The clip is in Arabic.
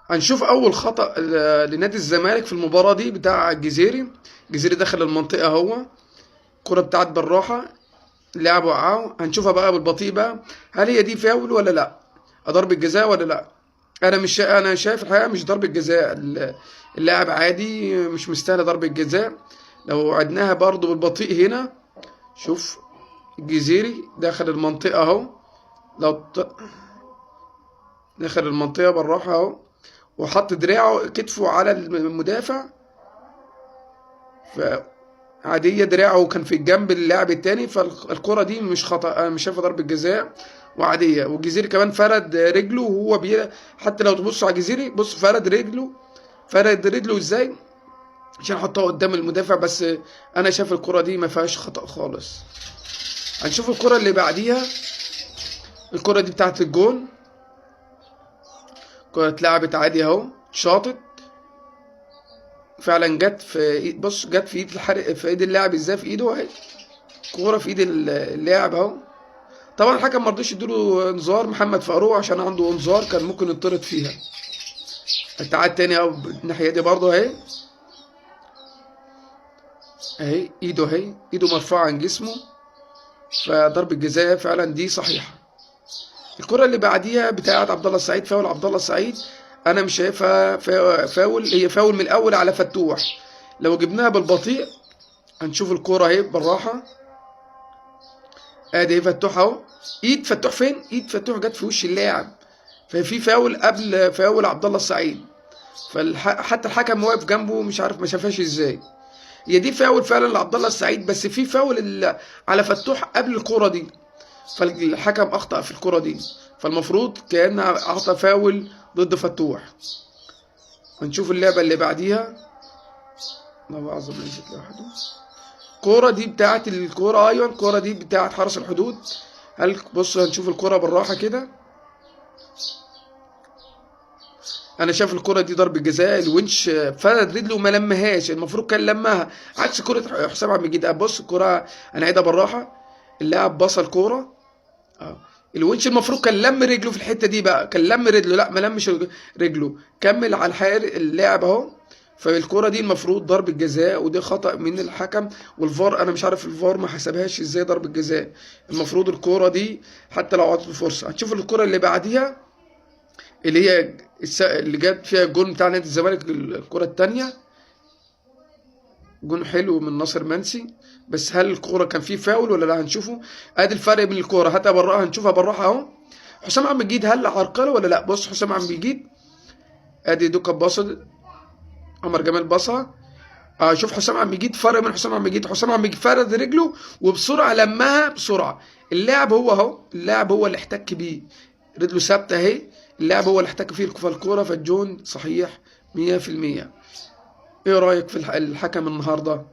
هنشوف اول خطأ لنادي الزمالك في المباراة دي بتاع الجزيري. الجزيري دخل المنطقة اهو، الكرة بتاعت بالراحة، اللاعب وقعه. هنشوفها بقى بالبطيء بقى، هل هي دي فاول ولا لا؟ ضربة جزاء ولا لا؟ انا شايف الحقيقة مش ضربة جزاء. اللاعب عادي، مش مستاهلة ضربة جزاء. لو عدناها برضو بالبطيء هنا، شوف الجزيري داخل المنطقة اهو، لو داخل المنطقة بالراحة اهو، وحط دراعه كتفه على المدافع، فعادية دراعه كان في الجنب اللاعب التاني، فالكرة دي مش خطأ، انا مش شايفها ضربة جزاء وعادية. والجزيري كمان فرد رجله وهو حتى لو تبصوا على الجزيري، بص فرد رجله ازاي عشان احطها قدام المدافع. بس انا شايف الكرة دي ما فيهاش خطأ خالص. هنشوف الكرة اللي بعديها، الكرة دي بتاعت الجون. كرة اتلعبت عادي اهو، شاطت فعلا، جت في بص، جت في ايد الحارق، في ايد اللاعب ازاي، في ايده اهي، كوره في ايد اللاعب اهو. طبعا الحكم ما رضيش يديله انذار محمد فاروق عشان عنده انذار كان ممكن يطرد فيها. التعاد تاني اهو الناحيه دي برضه اهي، ايده مرفوعه عن جسمه، فضربة جزاء فعلا دي صحيحه. الكره اللي بعديها بتاعت عبد الله السعيد، فاول عبد الله السعيد، انا مش شايفها فاول، هي فاول من الاول على فتوح. لو جبناها بالبطيء هنشوف الكوره اهي بالراحه، ادي فتوح اهو، ايد فتوح فين؟ ايد فتوح جت في وش اللاعب، ففي فاول قبل فاول عبد الله السعيد. حتى الحكم واقف جنبه مش عارف ما شافهاش ازاي. هي دي فاول فعلا لعبد الله السعيد، بس في فاول على فتوح قبل الكرة دي، فالحكم اخطأ في الكرة دي، فالمفروض كأنه اعطى فاول ضد فتوح. هنشوف اللعبة اللي بعديها، الله اعظم ليست لوحده. الكورة دي بتاعت الكورة، ايوه الكورة دي بتاعت حرس الحدود. بص هنشوف الكورة بالراحة كده، انا شايف الكرة دي ضربة جزاء. الونش فرد رجله وما لمهاش، المفروض كان لمها، عكس كرة حسام عبد المجيد. بص الكرة انا عايدها بالراحة، اللاعب بص الكرة، الونش المفروض كان لم رجله في الحتة دي بقى، كان لم رجله، لا ما لمش رجله، كمل على اللاعب اهو. فالكرة دي المفروض ضربة جزاء، ودي خطأ من الحكم. والفار انا مش عارف الفار ما حسبهاش ازاي ضربة جزاء. المفروض الكرة دي حتى لو عطت فرصة. هتشوف الكرة اللي بعديها اللي هي اللي جاب فيها الجون بتاع نادي الزمالك، الكرة التانية، جون حلو من ناصر منسي. بس هل الكرة كان فيه فاول ولا لا؟ هنشوفه. ادي الفرق بين الكرة، حتى براها هنشوفها بالراحة اهو. حسام عبد المجيد هل عرقله ولا لا؟ بص حسام عبد المجيد، ادي دوكا باصة، عمر جمال باصة، شوف حسام عبد المجيد، فرق من حسام عبد المجيد، حسام عبد المجيد فرد رجله وبسرعة لمها بسرعة. اللاعب هو اهو، اللاعب هو اللي احتك بيه، رجله ثابتة اهي، اللاعب هو اللي احتك فيه في الكورة، فالجون صحيح 100%. ايه رأيك في الحكم النهارده؟